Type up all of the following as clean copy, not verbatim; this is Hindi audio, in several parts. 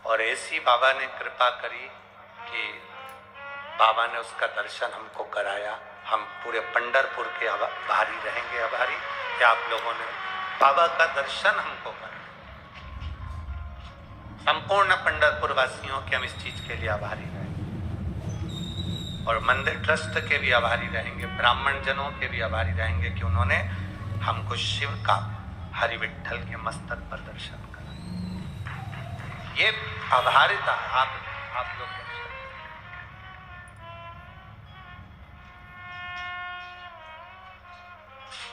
और ऐसी बाबा ने कृपा करी कि बाबा ने उसका दर्शन हमको कराया। हम पूरे पंढरपुर के आभारी रहेंगे, आभारी कि आप लोगों ने बाबा का दर्शन हमको कराया। संपूर्ण पंढरपुर वासियों के हम इस चीज के लिए आभारी रहेंगे और मंदिर ट्रस्ट के भी आभारी रहेंगे, ब्राह्मण जनों के भी आभारी रहेंगे कि उन्होंने हमको शिव का, हरि विठ्ठल के मस्तक पर दर्शन कराया। ये आभारिता आप लोग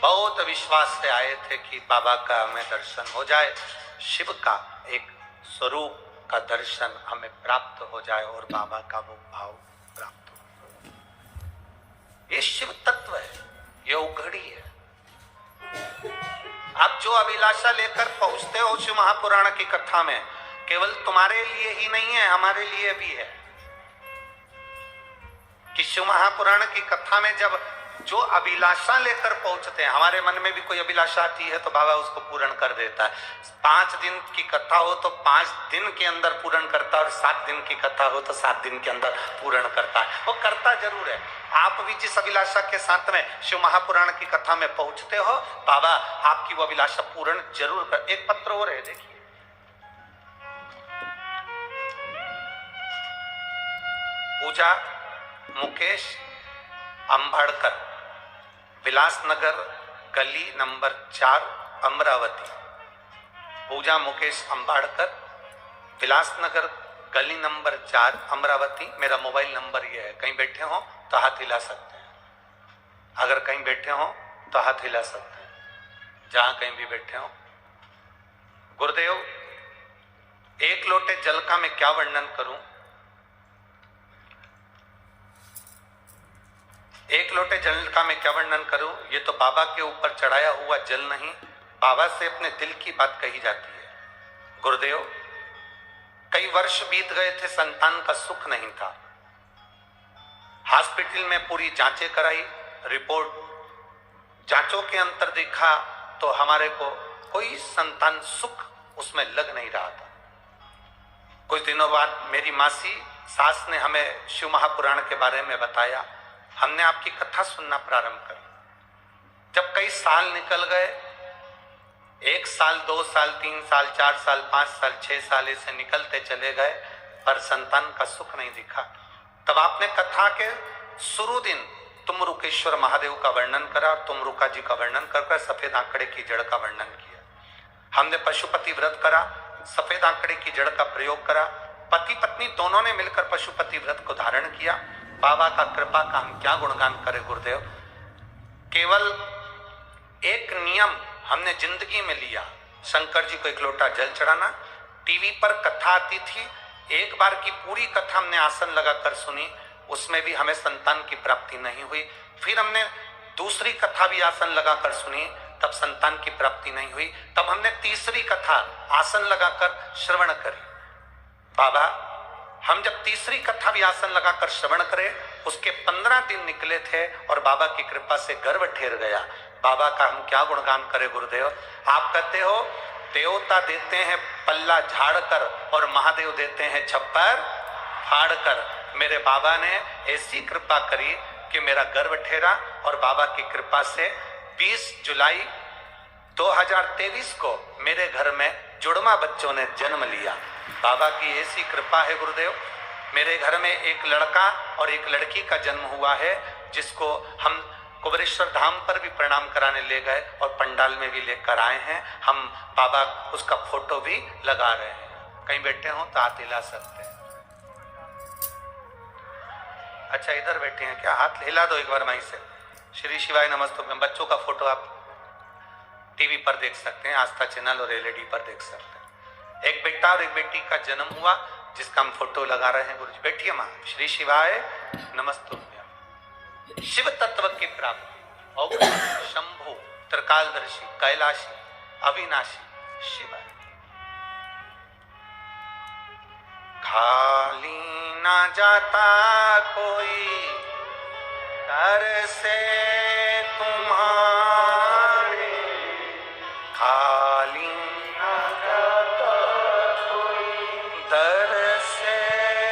बहुत विश्वास से आए थे कि बाबा का हमें दर्शन हो जाए, शिव का एक स्वरूप का दर्शन हमें प्राप्त हो जाए और बाबा का वो भाव प्राप्त हो। ये शिव तत्व है, ये उघड़ी है। आप जो अभिलाषा लेकर पहुंचते हो शिव महापुराण की कथा में, केवल तुम्हारे लिए ही नहीं है, हमारे लिए भी है। कि शिव महापुराण की कथा में जब जो अभिलाषा लेकर पहुंचते हैं, हमारे मन में भी कोई अभिलाषा आती है तो बाबा उसको पूर्ण कर देता है। 5 दिन की कथा हो तो 5 दिन के अंदर पूर्ण करता है और 7 दिन की कथा हो तो 7 दिन के अंदर पूर्ण करता है। वो करता जरूर है। आप भी जिस अभिलाषा के साथ में शिव महापुराण की कथा में पहुंचते हो, बाबा आपकी वो अभिलाषा पूर्ण जरूर कर। एक पत्र और है, देखिए, पूजा मुकेश अंबाड़कर, विलासनगर गली नंबर 4 अमरावती। पूजा मुकेश अंबाड़कर, विलासनगर गली नंबर 4 अमरावती। मेरा मोबाइल नंबर ये है, कहीं बैठे हो तो हाथ हिला सकते हैं। अगर कहीं बैठे हो तो हाथ हिला सकते हैं, जहां कहीं भी बैठे हो। गुरुदेव, एक लोटे जल का मैं क्या वर्णन करूं? एक लोटे जल का मैं क्या वर्णन करूं? ये तो बाबा के ऊपर चढ़ाया हुआ जल नहीं, बाबा से अपने दिल की बात कही जाती है। गुरुदेव, कई वर्ष बीत गए थे, संतान का सुख नहीं था। हॉस्पिटल में पूरी जांचें कराई, रिपोर्ट जांचों के अंतर देखा तो हमारे को कोई संतान सुख उसमें लग नहीं रहा था। कुछ दिनों बाद मेरी मासी सास ने हमें शिव महापुराण के बारे में बताया। हमने आपकी कथा सुनना प्रारंभ कर। जब कई साल निकल गए, 1 साल, 2 साल, 3 साल, 4 साल, 5 साल, 6 साल ऐसे निकलते चले गए, पर संतान का सुख नहीं दिखा। तब आपने कथा के शुरू दिन तुमरुकेश्वर महादेव का वर्णन करा और तुमरुका जी का वर्णन कर सफेद आंकड़े की जड़ का वर्णन किया। हमने पशुपति व्रत करा, सफेद आंकड़े की जड़ का प्रयोग करा। पति पत्नी दोनों ने मिलकर पशुपति व्रत को धारण किया। बाबा का कृपा का हम क्या गुणगान करें गुरुदेव। केवल एक नियम हमने जिंदगी में लिया, शंकर जी को 1 लोटा जल चढ़ाना। टीवी पर कथा आती थी, एक बार की पूरी कथा हमने आसन लगाकर सुनी, उसमें भी हमें संतान की प्राप्ति नहीं हुई। फिर हमने दूसरी कथा भी आसन लगाकर सुनी, तब संतान की प्राप्ति नहीं हुई। तब हमने तीसरी कथा आसन लगाकर श्रवण करी। बाबा, हम जब तीसरी कथा भी आसन लगाकर श्रवण करें, उसके 15 दिन निकले थे और बाबा की कृपा से गर्भ ठेर गया। बाबा का हम क्या गुणगान करें गुरुदेव। आप कहते हो देवता देते हैं पल्ला झाड़ कर और महादेव देते हैं छप्पर फाड़ कर। मेरे बाबा ने ऐसी कृपा करी कि मेरा गर्भ ठेरा और बाबा की कृपा से 20 जुलाई 2023 को मेरे घर में जुड़वा बच्चों ने जन्म लिया। बाबा की ऐसी कृपा है गुरुदेव। मेरे घर में एक लड़का और एक लड़की का जन्म हुआ है, जिसको हम कुबरेश्वर धाम पर भी प्रणाम कराने ले गए और पंडाल में भी लेकर आए हैं। हम बाबा उसका फोटो भी लगा रहे हैं। कहीं बैठे हो तो हाथ हिला सकते हैं। अच्छा, इधर बैठे हैं क्या? हाथ हिला दो एक बार माई से। श्री शिवाय नमस्तुभ्यम। बच्चों का फोटो आप टीवी पर देख सकते हैं, आस्था चैनल और एलईडी पर देख सकते हैं। एक बेटा और एक बेटी का जन्म हुआ, जिसका हम फोटो लगा रहे हैं। गुरु जी बैठिए माँ। श्री शिवाय नमस्तुभ्यम। शिव तत्व की प्राप्ति और शंभु त्रिकालदर्शी कैलाशी अविनाशी शिव। खाली ना जाता कोई दर से तुम्हारे, खाली ना जाता कोई तर